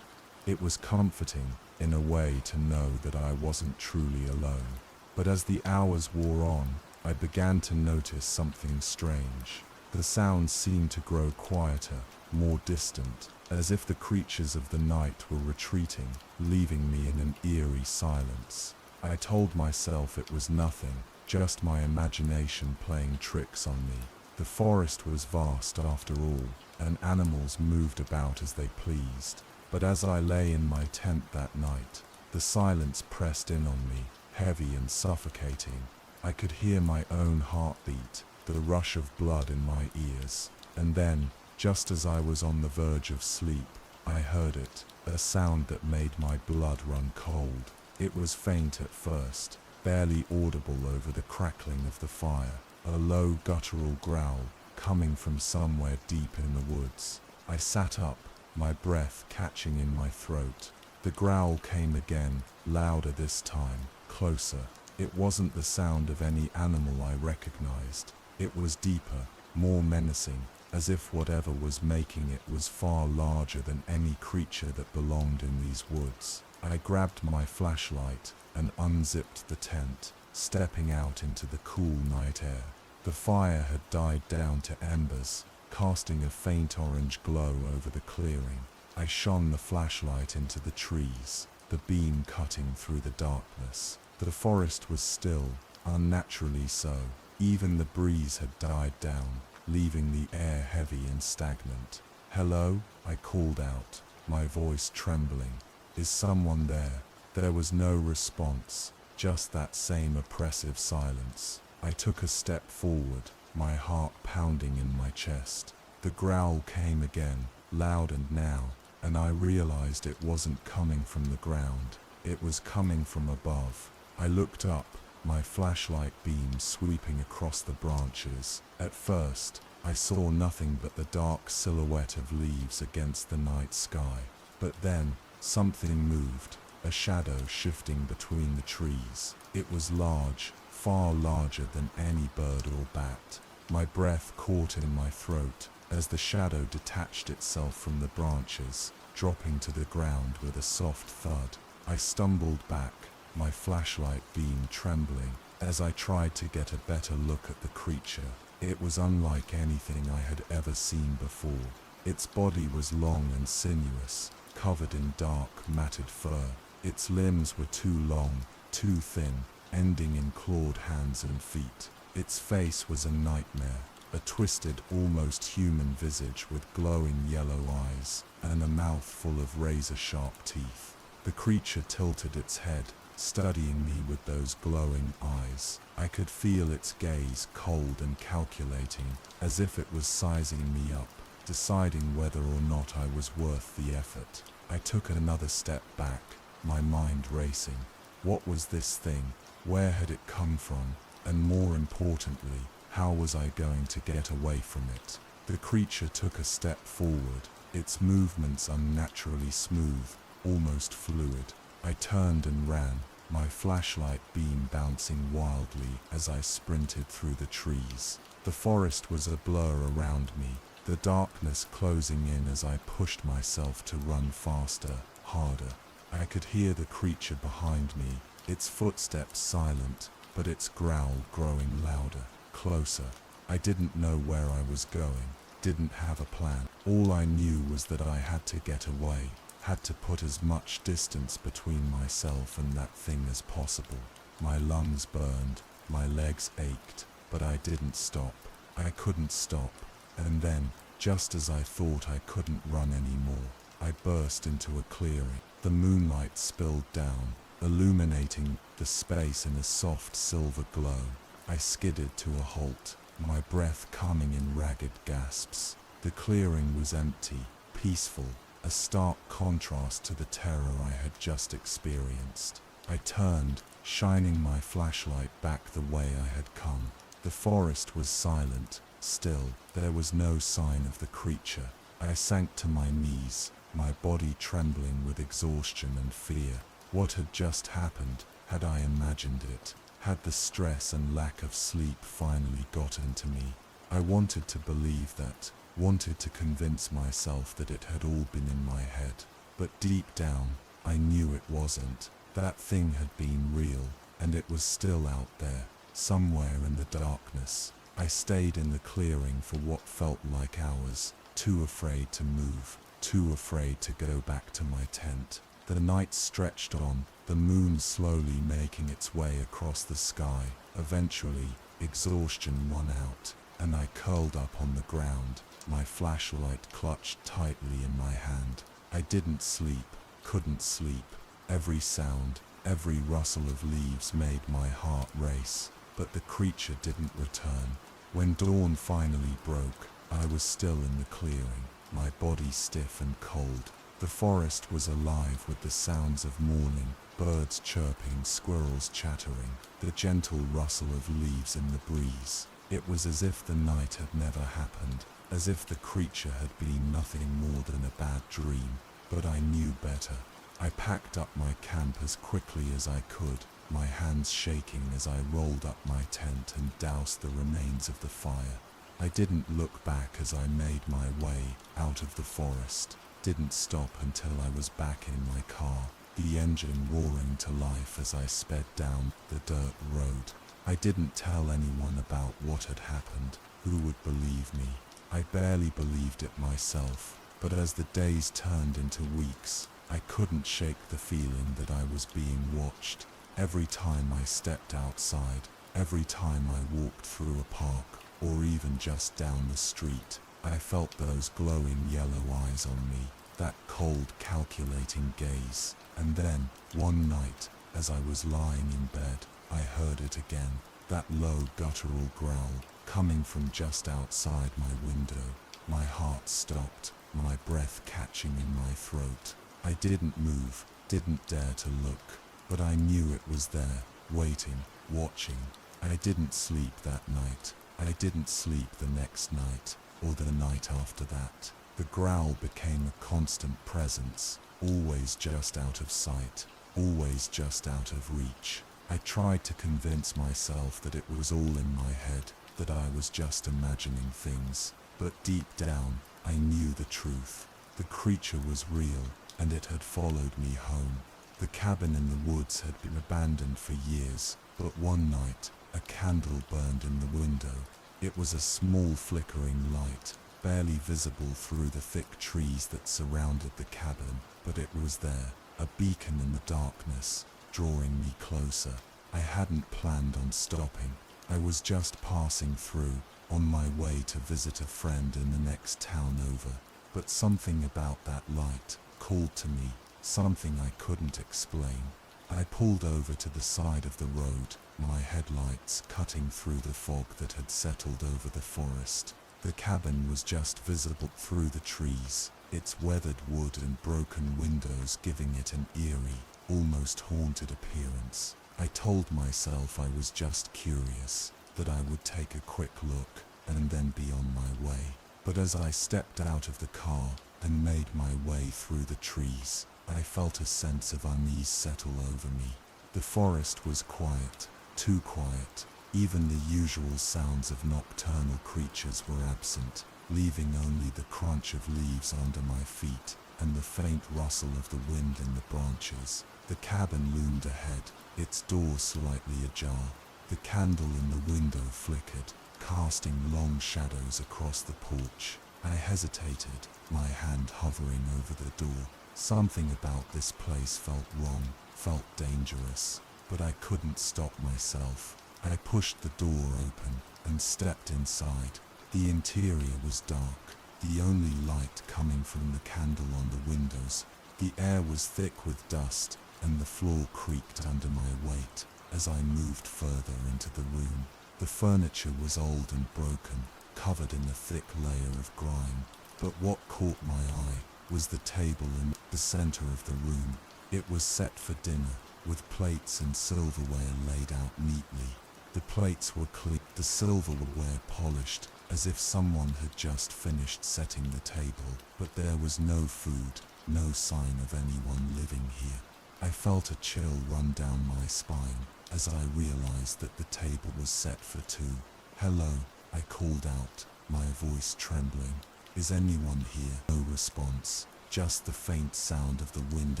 S1: It was comforting, in a way, to know that I wasn't truly alone. But as the hours wore on, I began to notice something strange. The sounds seemed to grow quieter, more distant, as if the creatures of the night were retreating, leaving me in an eerie silence. I told myself it was nothing, just my imagination playing tricks on me. The forest was vast after all, and animals moved about as they pleased. But as I lay in my tent that night, the silence pressed in on me, heavy and suffocating. I could hear my own heartbeat, the rush of blood in my ears. And then, just as I was on the verge of sleep, I heard it, a sound that made my blood run cold. It was faint at first, barely audible over the crackling of the fire, a low guttural growl coming from somewhere deep in the woods. I sat up, my breath catching in my throat. The growl came again, louder this time, closer. It wasn't the sound of any animal I recognized. It was deeper, more menacing, as if whatever was making it was far larger than any creature that belonged in these woods. I grabbed my flashlight and unzipped the tent, stepping out into the cool night air. The fire had died down to embers, casting a faint orange glow over the clearing. I shone the flashlight into the trees. The the beam cutting through the darkness. The forest was still, unnaturally so. Even the breeze had died down, leaving the air heavy and stagnant. "Hello?" I called out, my voice trembling. "Is someone there?" There was no response, just that same oppressive silence. I took a step forward, my heart pounding in my chest. The growl came again, loud and now, and I realized it wasn't coming from the ground. It was coming from above. I looked up, my flashlight beam sweeping across the branches. At first, I saw nothing but the dark silhouette of leaves against the night sky. But then, something moved, a shadow shifting between the trees. It was large, far larger than any bird or bat. My breath caught in my throat as the shadow detached itself from the branches, dropping to the ground with a soft thud. I stumbled back, my flashlight beam trembling, as I tried to get a better look at the creature. It was unlike anything I had ever seen before. Its body was long and sinuous, covered in dark, matted fur. Its limbs were too long, too thin, ending in clawed hands and feet. Its face was a nightmare, a twisted, almost human visage with glowing yellow eyes and a mouth full of razor-sharp teeth. The creature tilted its head, studying me with those glowing eyes. I could feel its gaze, cold and calculating, as if it was sizing me up, deciding whether or not I was worth the effort. I took another step back, my mind racing. What was this thing? Where had it come from? And more importantly, how was I going to get away from it? The creature took a step forward, its movements unnaturally smooth, almost fluid. I turned and ran, my flashlight beam bouncing wildly as I sprinted through the trees. The forest was a blur around me, the darkness closing in as I pushed myself to run faster, harder. I could hear the creature behind me, its footsteps silent, but its growl growing louder, closer. I didn't know where I was going, didn't have a plan. All I knew was that I had to get away, had to put as much distance between myself and that thing as possible. My lungs burned, my legs ached, but I didn't stop. I couldn't stop. And then, just as I thought I couldn't run anymore, I burst into a clearing. The moonlight spilled down, illuminating the space in a soft silver glow. I skidded to a halt, my breath coming in ragged gasps. The clearing was empty, peaceful, a stark contrast to the terror I had just experienced. I turned, shining my flashlight back the way I had come. The forest was silent, still. There was no sign of the creature. I sank to my knees, my body trembling with exhaustion and fear. What had just happened? Had I imagined it? Had the stress and lack of sleep finally gotten to me? I wanted to believe that, wanted to convince myself that it had all been in my head. But deep down, I knew it wasn't. That thing had been real, and it was still out there, somewhere in the darkness. I stayed in the clearing for what felt like hours, too afraid to move, too afraid to go back to my tent. The night stretched on, the moon slowly making its way across the sky. Eventually, exhaustion won out, and I curled up on the ground, my flashlight clutched tightly in my hand. I didn't sleep, couldn't sleep. Every sound, every rustle of leaves made my heart race, but the creature didn't return. When dawn finally broke, I was still in the clearing, my body stiff and cold. The forest was alive with the sounds of morning, birds chirping, squirrels chattering, the gentle rustle of leaves in the breeze. It was as if the night had never happened, as if the creature had been nothing more than a bad dream. But I knew better. I packed up my camp as quickly as I could, my hands shaking as I rolled up my tent and doused the remains of the fire. I didn't look back as I made my way out of the forest, didn't stop until I was back in my car, the engine roaring to life as I sped down the dirt road. I didn't tell anyone about what had happened. Who would believe me? I barely believed it myself, but as the days turned into weeks, I couldn't shake the feeling that I was being watched. Every time I stepped outside, every time I walked through a park, or even just down the street, I felt those glowing yellow eyes on me, that cold, calculating gaze. And then, one night, as I was lying in bed, I heard it again, that low guttural growl, coming from just outside my window. My heart stopped, my breath catching in my throat. I didn't move, didn't dare to look, but I knew it was there, waiting, watching. I didn't sleep that night. I didn't sleep the next night, or the night after that. The growl became a constant presence, always just out of sight, always just out of reach. I tried to convince myself that it was all in my head, that I was just imagining things, but deep down, I knew the truth. The creature was real, and it had followed me home. The cabin in the woods had been abandoned for years, but one night, a candle burned in the window. It was a small flickering light, barely visible through the thick trees that surrounded the cabin, but it was there, a beacon in the darkness, drawing me closer. I hadn't planned on stopping. I was just passing through, on my way to visit a friend in the next town over. But something about that light called to me, something I couldn't explain. I pulled over to the side of the road, my headlights cutting through the fog that had settled over the forest. The cabin was just visible through the trees, its weathered wood and broken windows giving it an eerie, almost haunted appearance. I told myself I was just curious, that I would take a quick look, and then be on my way. But as I stepped out of the car and made my way through the trees, I felt a sense of unease settle over me. The forest was quiet, too quiet. Even the usual sounds of nocturnal creatures were absent, leaving only the crunch of leaves under my feet and the faint rustle of the wind in the branches. The cabin loomed ahead, its door slightly ajar. The candle in the window flickered, casting long shadows across the porch. I hesitated, my hand hovering over the door. Something about this place felt wrong, felt dangerous, but I couldn't stop myself. I pushed the door open and stepped inside. The interior was dark, the only light coming from the candle on the windows. The air was thick with dust, and the floor creaked under my weight as I moved further into the room. The furniture was old and broken, covered in a thick layer of grime, but what caught my eye was the table in the center of the room. It was set for dinner, with plates and silverware laid out neatly. The plates were clean, the silverware polished, as if someone had just finished setting the table, but there was no food, no sign of anyone living here. I felt a chill run down my spine as I realized that the table was set for two. "Hello," I called out, my voice trembling. "Is anyone here?" No response, just the faint sound of the wind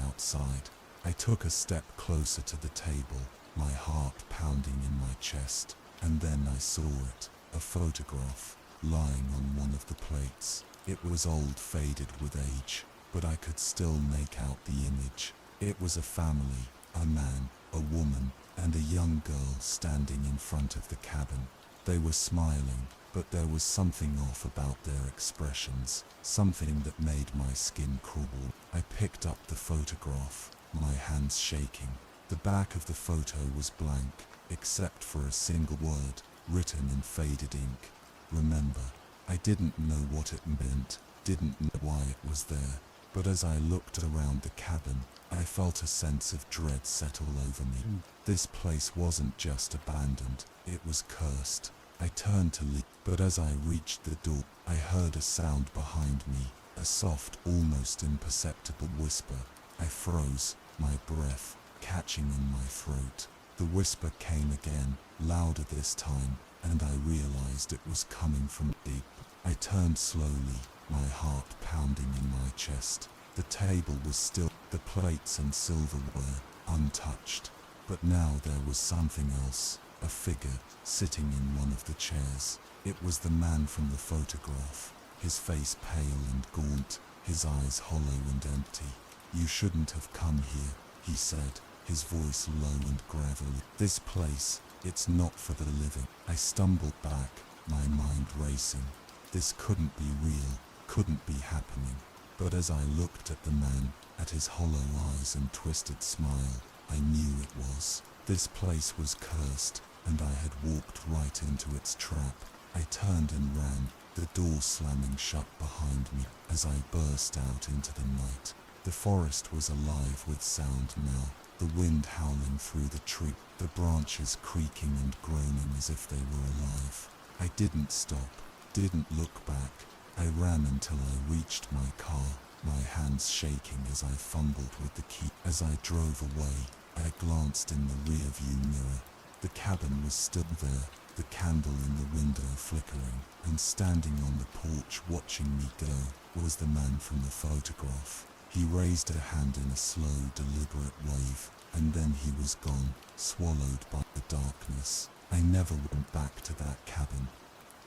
S1: outside. I took a step closer to the table, my heart pounding in my chest, and then I saw it, a photograph, lying on one of the plates. It was old, faded with age, but I could still make out the image. It was a family, a man, a woman, and a young girl standing in front of the cabin. They were smiling, but there was something off about their expressions, something that made my skin crawl. I picked up the photograph, my hands shaking. The back of the photo was blank, except for a single word, written in faded ink. "Remember." I didn't know what it meant, didn't know why it was there, but as I looked around the cabin, I felt a sense of dread settle over me. This place wasn't just abandoned, it was cursed. I turned to leave, but as I reached the door, I heard a sound behind me, a soft, almost imperceptible whisper. I froze, my breath catching in my throat. The whisper came again, louder this time, and I realized it was coming from deep. I turned slowly, my heart pounding in my chest. The table was still, the plates and silverware untouched. But now there was something else, a figure sitting in one of the chairs. It was the man from the photograph, his face pale and gaunt, his eyes hollow and empty.
S2: "You shouldn't have come here," he said, his voice low and gravelly. "This place, it's not for the living." I stumbled back, my mind racing. This couldn't be real, couldn't be happening. But as I looked at the man, at his hollow eyes and twisted smile, I knew it was. This place was cursed, and I had walked right into its trap. I turned and ran, the door slamming shut behind me as I burst out into the night. The forest was alive with sound now, the wind howling through the tree, the branches creaking and groaning as if they were alive. I didn't stop, didn't look back. I ran until I reached my car, my hands shaking as I fumbled with the key. As I drove away, I glanced in the rearview mirror. The cabin was still there, the candle in the window flickering, and standing on the porch watching me go was the man from the photograph. He raised a hand in a slow, deliberate wave, and then he was gone, swallowed by the darkness. I never went back to that cabin.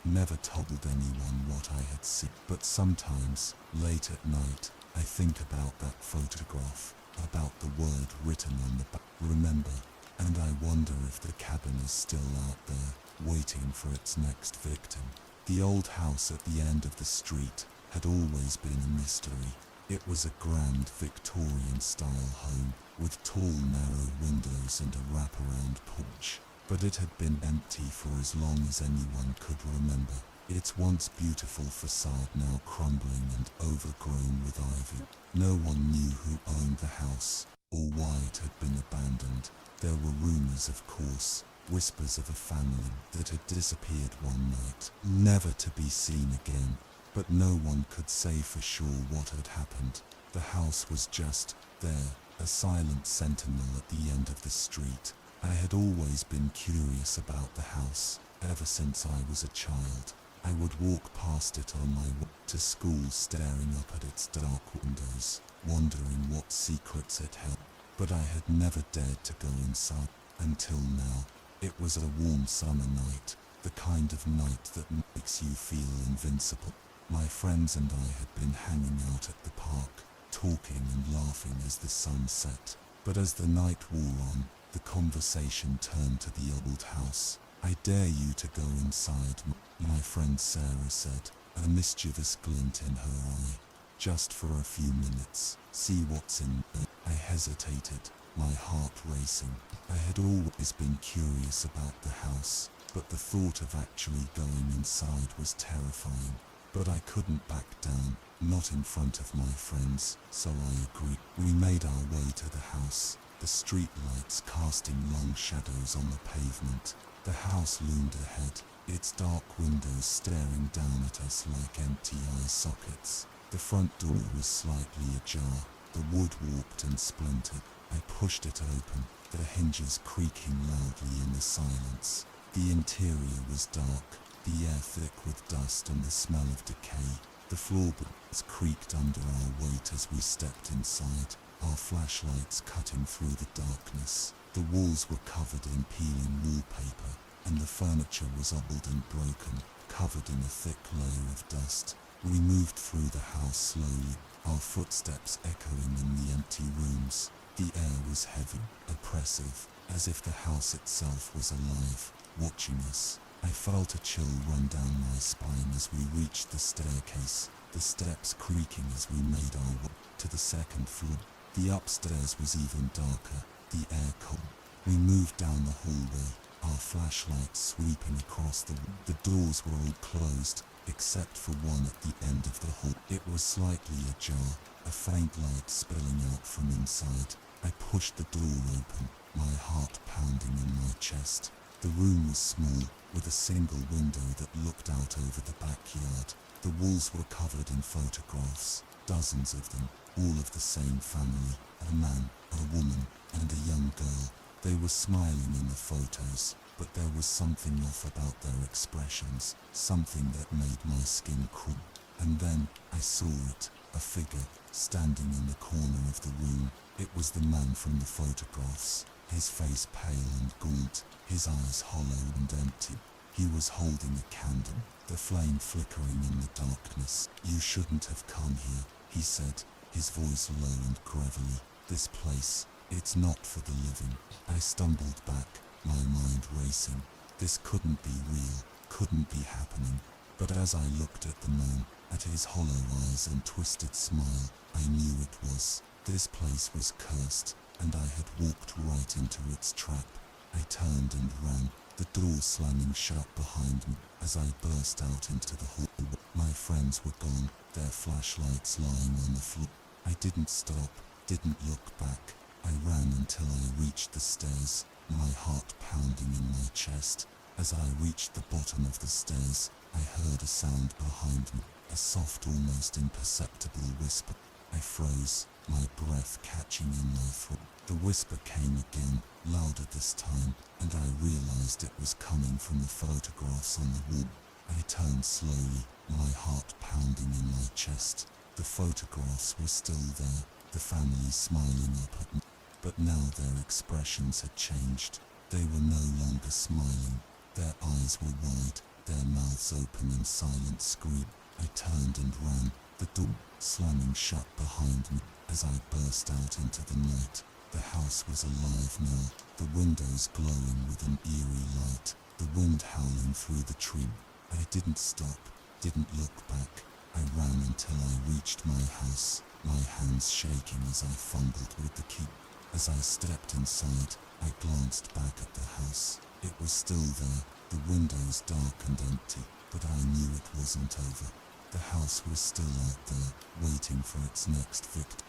S2: Never told anyone what I had seen. But sometimes, late at night, I think about that photograph, about the word written on the back, "Remember," and I wonder if the cabin is still out there, waiting for its next victim. The old house at the end of the street had always been a mystery. It was a grand Victorian-style home, with tall, narrow windows and a wraparound porch. But it had been empty for as long as anyone could remember. Its once beautiful facade now crumbling and overgrown with ivy. No one knew who owned the house, or why it had been abandoned. There were rumors, of course, whispers of a family that had disappeared one night, never to be seen again. But no one could say for sure what had happened. The house was just there, a silent sentinel at the end of the street. I had always been curious about the house, ever since I was a child. I would walk past it on my way to school, staring up at its dark windows, wondering what secrets it held. But I had never dared to go inside, until now. It was a warm summer night, the kind of night that makes you feel invincible. My friends and I had been hanging out at the park, talking and laughing as the sun set. But as the night wore on, the conversation turned to the old house. "I dare you to go inside," my friend Sarah said, a mischievous glint in her eye. "Just for a few minutes, see what's in there." I hesitated, my heart racing. I had always been curious about the house, but the thought of actually going inside was terrifying. But I couldn't back down, not in front of my friends, so I agreed. We made our way to the house, the street lights casting long shadows on the pavement. The house loomed ahead, its dark windows staring down at us like empty eye sockets. The front door was slightly ajar, the wood warped and splintered. I pushed it open, the hinges creaking loudly in the silence. The interior was dark, the air thick with dust and the smell of decay. The floorboards creaked under our weight as we stepped inside, our flashlights cutting through the darkness. The walls were covered in peeling wallpaper, and the furniture was old and broken, covered in a thick layer of dust. We moved through the house slowly, our footsteps echoing in the empty rooms. The air was heavy, oppressive, as if the house itself was alive, watching us. I felt a chill run down my spine as we reached the staircase, the steps creaking as we made our way to the second floor. The upstairs was even darker, the air cold. We moved down the hallway, our flashlights sweeping across the wall. The doors were all closed, except for one at the end of the hall. It was slightly ajar, a faint light spilling out from inside. I pushed the door open, my heart pounding in my chest. The room was small, with a single window that looked out over the backyard. The walls were covered in photographs, dozens of them, all of the same family, a man, a woman, and a young girl. They were smiling in the photos, but there was something off about their expressions, something that made my skin crawl. And then, I saw it, a figure, standing in the corner of the room. It was the man from the photographs, his face pale and gaunt, his eyes hollow and empty. He was holding a candle, the flame flickering in the darkness. "You shouldn't have come here," he said, his voice low and gravelly. This place, it's not for the living. I stumbled back, my mind racing. This couldn't be real, couldn't be happening. But as I looked at the man, at his hollow eyes and twisted smile, I knew it was. This place was cursed, and I had walked right into its trap. I turned and ran, the door slamming shut behind me. As I burst out into the hall, my friends were gone, their flashlights lying on the floor. I didn't stop, didn't look back. I ran until I reached the stairs, my heart pounding in my chest. As I reached the bottom of the stairs, I heard a sound behind me, a soft, almost imperceptible whisper. I froze, my breath catching in my throat. The whisper came again, louder this time, and I realized it was coming from the photographs on the wall. I turned slowly, my heart pounding in my chest. The photographs were still there, the family smiling up at me. But now their expressions had changed. They were no longer smiling. Their eyes were wide, their mouths open in silent scream. I turned and ran, the door slamming shut behind me. As I burst out into the night, the house was alive now, the windows glowing with an eerie light, the wind howling through the tree. I didn't stop, didn't look back. I ran until I reached my house, my hands shaking as I fumbled with the key. As I stepped inside, I glanced back at the house. It was still there, the windows dark and empty, but I knew it wasn't over. The house was still out there, waiting for its next victim.